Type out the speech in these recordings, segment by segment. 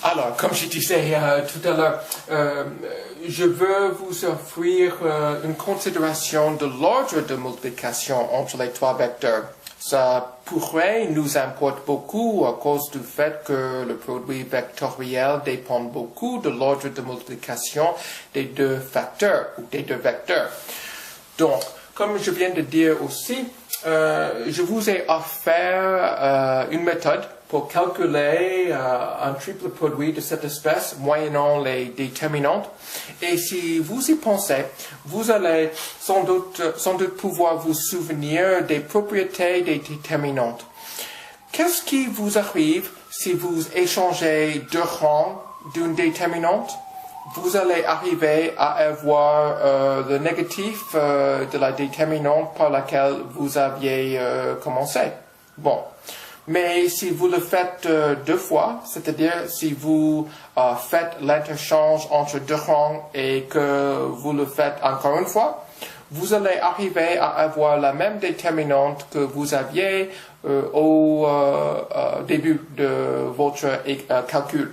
Alors, comme je disais tout à l'heure, je veux vous offrir une considération de l'ordre de multiplication entre les trois vecteurs. Ça pourrait nous importer beaucoup à cause du fait que le produit vectoriel dépend beaucoup de l'ordre de multiplication des deux facteurs ou des deux vecteurs. Donc, comme je viens de dire aussi, je vous ai offert une méthode pour calculer un triple produit de cette espèce moyennant les déterminantes. Et si vous y pensez, vous allez sans doute pouvoir vous souvenir des propriétés des déterminantes. Qu'est-ce qui vous arrive si vous échangez deux rangs d'une déterminante? Vous allez arriver à avoir le négatif de la déterminante par laquelle vous aviez commencé. Bon. Mais si vous le faites deux fois, c'est-à-dire si vous faites l'interchange entre deux rangs et que vous le faites encore une fois, vous allez arriver à avoir la même déterminante que vous aviez au début de votre calcul.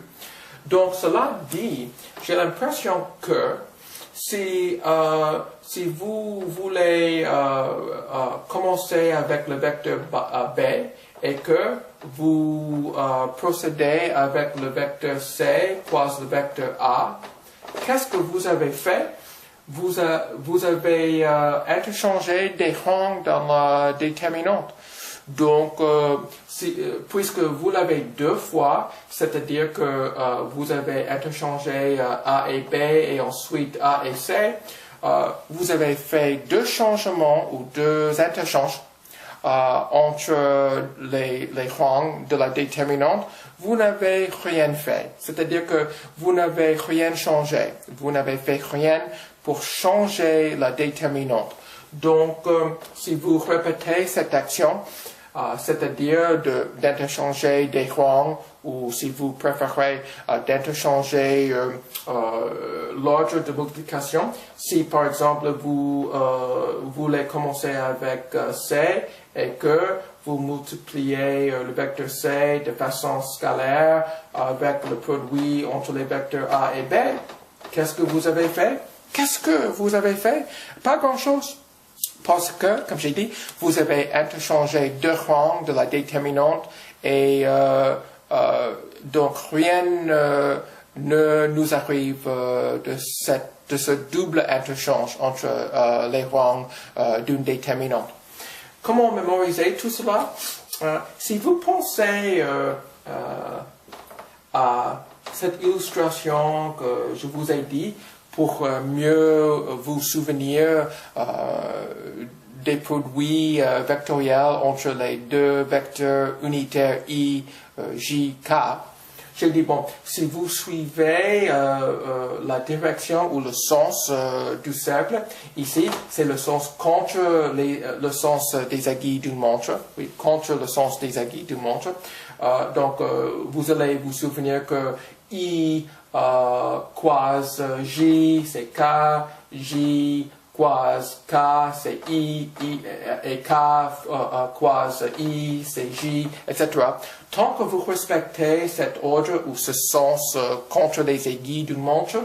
Donc cela dit, j'ai l'impression que si vous voulez commencer avec le vecteur B et que vous procédez avec le vecteur C croise le vecteur A, qu'est-ce que vous avez fait? Vous avez interchangé des rangs dans la déterminante. Donc, puisque vous l'avez deux fois, c'est-à-dire que vous avez interchangé A et B et ensuite A et C, vous avez fait deux changements ou deux interchanges entre les rangs de la déterminante, vous n'avez rien fait. C'est-à-dire que vous n'avez rien changé. Vous n'avez fait rien pour changer la déterminante. Donc, si vous répétez cette action, c'est-à-dire d'interchanger des rangs, ou si vous préférez d'interchanger l'ordre de multiplication. Si par exemple vous voulez commencer avec C et que vous multipliez le vecteur C de façon scalaire avec le produit entre les vecteurs A et B, qu'est-ce que vous avez fait? Qu'est-ce que vous avez fait? Pas grand-chose. Parce que, comme j'ai dit, vous avez interchangé deux rangs de la déterminante et donc rien ne nous arrive de ce double interchange entre les rangs d'une déterminante. Comment mémoriser tout cela? Si vous pensez à cette illustration que je vous ai dit, pour mieux vous souvenir des produits vectoriels entre les deux vecteurs unitaires I, J, K. J'ai dit, bon, si vous suivez la direction ou le sens du cercle, ici, c'est le sens contre le sens des aiguilles d'une montre, oui, contre le sens des aiguilles d'une montre. Donc, vous allez vous souvenir que I croise J, c'est K, J croise K, c'est I, et K croise I, c'est J, etc. Tant que vous respectez cet ordre ou ce sens contre les aiguilles d'une montre,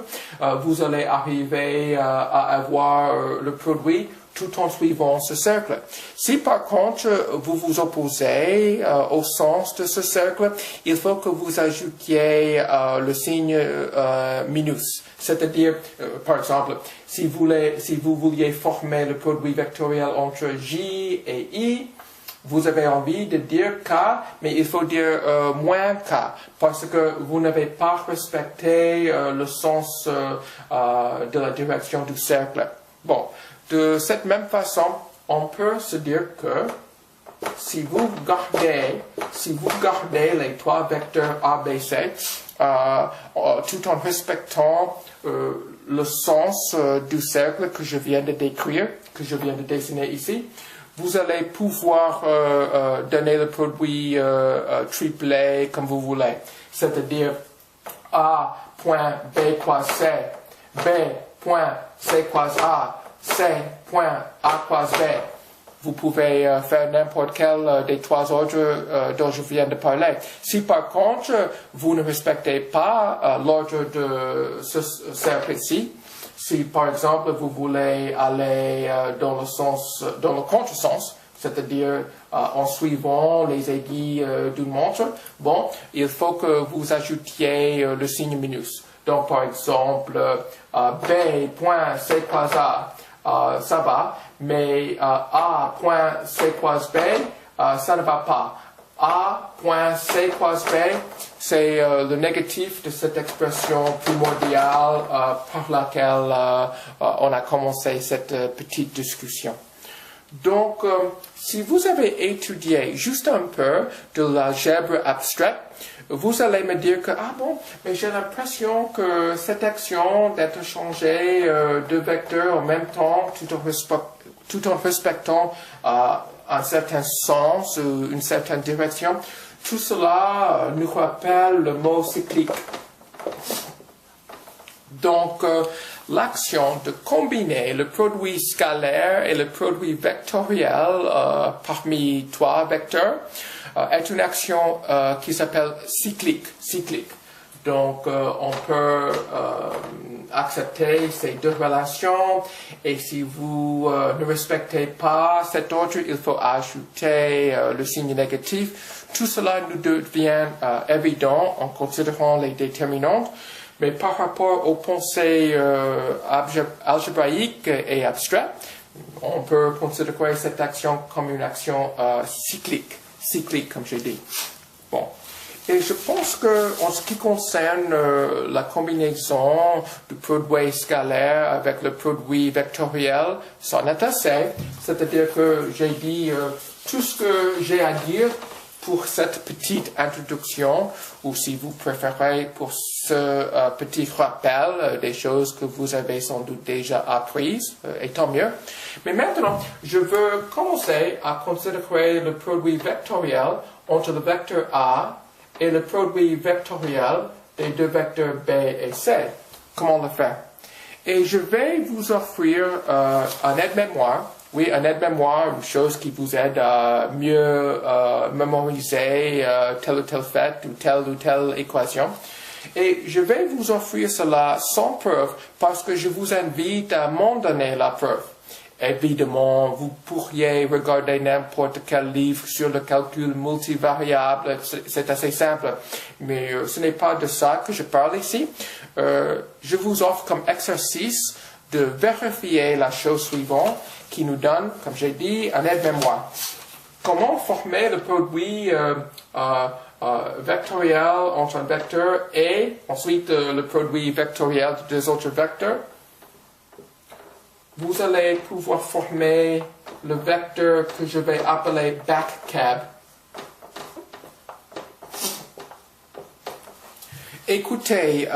vous allez arriver à avoir le produit tout en suivant ce cercle. Si par contre vous vous opposez au sens de ce cercle, il faut que vous ajoutiez le signe minus. C'est-à-dire, par exemple, si vous vouliez former le produit vectoriel entre J et I, vous avez envie de dire K, mais il faut dire moins K, parce que vous n'avez pas respecté le sens de la direction du cercle. Bon. De cette même façon, on peut se dire que si vous gardez les trois vecteurs A, B, C, tout en respectant le sens du cercle que je viens de décrire, que je viens de dessiner ici, vous allez pouvoir donner le produit triplé comme vous voulez. C'est-à-dire A point B croise C, B point C croise A, C point A croise B. vous pouvez faire n'importe quel des trois ordres dont je viens de parler. Si par contre, vous ne respectez pas l'ordre de ce cercle-ci, si par exemple vous voulez aller dans le contresens, c'est-à-dire en suivant les aiguilles d'une montre, bon, il faut que vous ajoutiez le signe minus. Donc par exemple, B point C croise A, ça va, mais A point C croise B, ça ne va pas. A point C croise B, c'est le négatif de cette expression primordiale par laquelle on a commencé cette petite discussion. Donc, si vous avez étudié juste un peu de l'algèbre abstraite, vous allez me dire que, ah bon, mais j'ai l'impression que cette action d'être changée de vecteur en même temps, tout en respectant un certain sens ou une certaine direction, tout cela nous rappelle le mot cyclique. Donc, l'action de combiner le produit scalaire et le produit vectoriel parmi trois vecteurs est une action qui s'appelle cyclique. Donc, on peut accepter ces deux relations et si vous ne respectez pas cet ordre, il faut ajouter le signe négatif. Tout cela nous devient évident en considérant les déterminantes. Mais par rapport aux pensées algébraïques et abstraites, on peut considérer cette action comme une action cyclique comme j'ai dit. Bon. Et je pense que en ce qui concerne la combinaison du produit scalaire avec le produit vectoriel, ça en est assez. C'est-à-dire que j'ai dit tout ce que j'ai à dire pour cette petite introduction, ou si vous préférez pour ce petit rappel des choses que vous avez sans doute déjà apprises, et tant mieux. Mais maintenant, je veux commencer à considérer le produit vectoriel entre le vecteur A et le produit vectoriel des deux vecteurs B et C. Comment le faire? Et je vais vous offrir un aide-mémoire. Oui, un aide-mémoire, une chose qui vous aide à mieux mémoriser tel ou tel fait ou telle équation. Et je vais vous offrir cela sans preuve parce que je vous invite à m'en donner la preuve. Évidemment, vous pourriez regarder n'importe quel livre sur le calcul multivariable, c'est assez simple, mais ce n'est pas de ça que je parle ici. Je vous offre comme exercice de vérifier la chose suivante qui nous donne, comme j'ai dit, un aide-mémoire. Comment former le produit vectoriel entre un vecteur et ensuite le produit vectoriel de deux autres vecteurs? Vous allez pouvoir former le vecteur que je vais appeler backcab. Écoutez,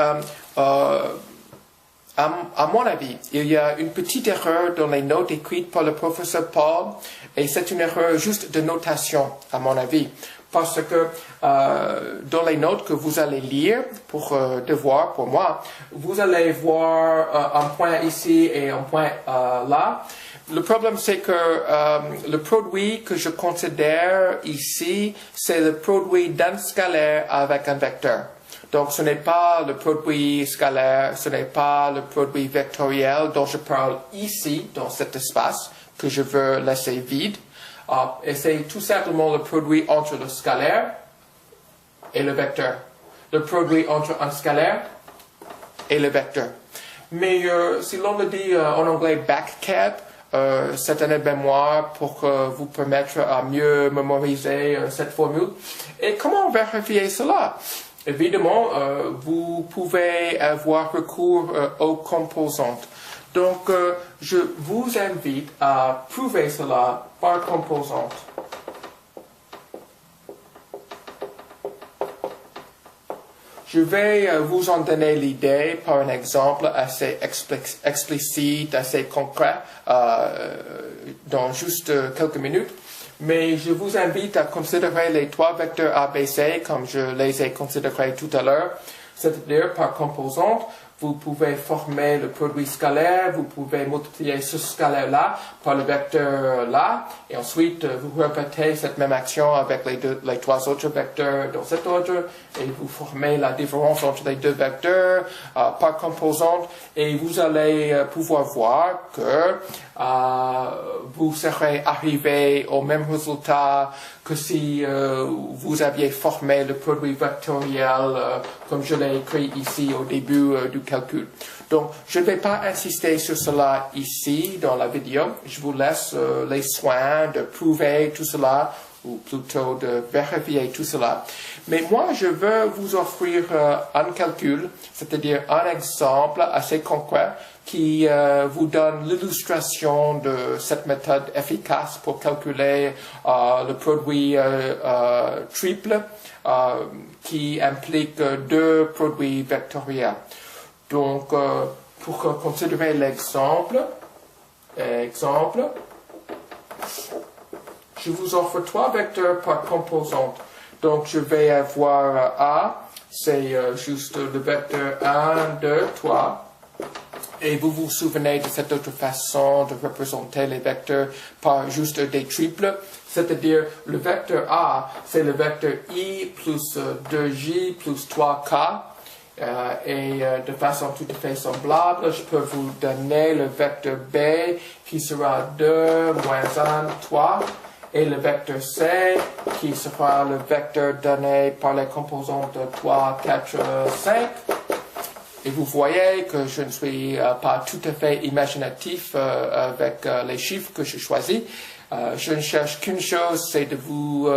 à mon avis, il y a une petite erreur dans les notes écrites par le professeur Paul, et c'est une erreur juste de notation, à mon avis, parce que dans les notes que vous allez lire pour devoir, pour moi, vous allez voir un point ici et un point là. Le problème, c'est que le produit que je considère ici, c'est le produit d'un scalaire avec un vecteur. Donc, ce n'est pas le produit scalaire, ce n'est pas le produit vectoriel dont je parle ici, dans cet espace, que je veux laisser vide. Et c'est tout simplement le produit entre le scalaire et le vecteur. Le produit entre un scalaire et le vecteur. Mais si l'on le dit en anglais backcab, c'est un aide-mémoire pour vous permettre à mieux mémoriser cette formule. Et comment vérifier cela? Évidemment, vous pouvez avoir recours aux composantes. Donc, je vous invite à prouver cela par composante. Je vais vous en donner l'idée par un exemple assez explicite, assez concret, dans juste quelques minutes. Mais je vous invite à considérer les trois vecteurs ABC comme je les ai considérés tout à l'heure, c'est-à-dire par composante. vous pouvez former le produit scalaire, vous pouvez multiplier ce scalaire-là par le vecteur là, et ensuite vous répétez cette même action avec les trois autres vecteurs dans cet ordre, et vous formez la différence entre les deux vecteurs par composante, et vous allez pouvoir voir que vous serez arrivé au même résultat que si vous aviez formé le produit vectoriel comme je l'ai écrit ici au début du calcul. Donc, je ne vais pas insister sur cela ici dans la vidéo. Je vous laisse les soins de prouver tout cela, ou plutôt de vérifier tout cela. Mais moi, je veux vous offrir un calcul, c'est-à-dire un exemple assez concret qui vous donne l'illustration de cette méthode efficace pour calculer le produit triple qui implique deux produits vectoriels. Donc, pour considérer l'exemple, je vous offre trois vecteurs par composante. Donc, je vais avoir A, c'est juste le vecteur 1, 2, 3. Et vous vous souvenez de cette autre façon de représenter les vecteurs par juste des triples. C'est-à-dire, le vecteur A, c'est le vecteur I plus 2J plus 3K. Et de façon tout à fait semblable, je peux vous donner le vecteur B qui sera 2, moins 1, 3. Et le vecteur C qui sera le vecteur donné par les composantes 3, 4, 5. Et vous voyez que je ne suis pas tout à fait imaginatif avec les chiffres que j'ai choisis. Je ne cherche qu'une chose, c'est de vous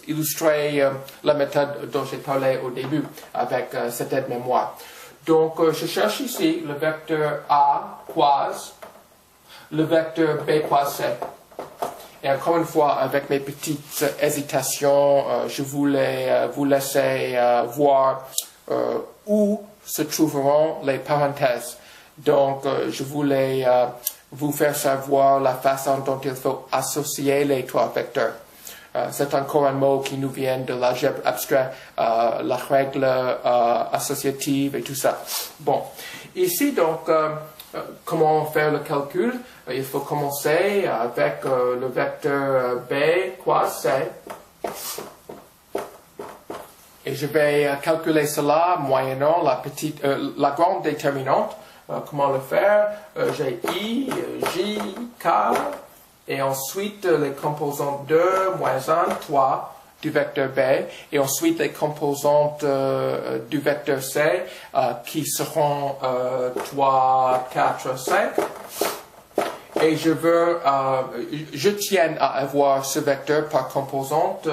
illustrer la méthode dont j'ai parlé au début avec cette aide-mémoire. Donc, je cherche ici le vecteur A croise, le vecteur B croise C. Et encore une fois, avec mes petites hésitations, je voulais vous laisser voir où se trouveront les parenthèses. Donc, je voulais vous faire savoir la façon dont il faut associer les trois vecteurs. C'est encore un mot qui nous vient de l'algèbre abstrait, la règle associative et tout ça. Bon, ici donc, comment faire le calcul? Il faut commencer avec le vecteur B croise C. Et je vais calculer cela moyennant la grande déterminante. Comment le faire? J'ai I, J, K, et ensuite les composantes 2, moins 1, 3 du vecteur B, et ensuite les composantes du vecteur C qui seront 3, 4, 5. Et je tiens à avoir ce vecteur par composante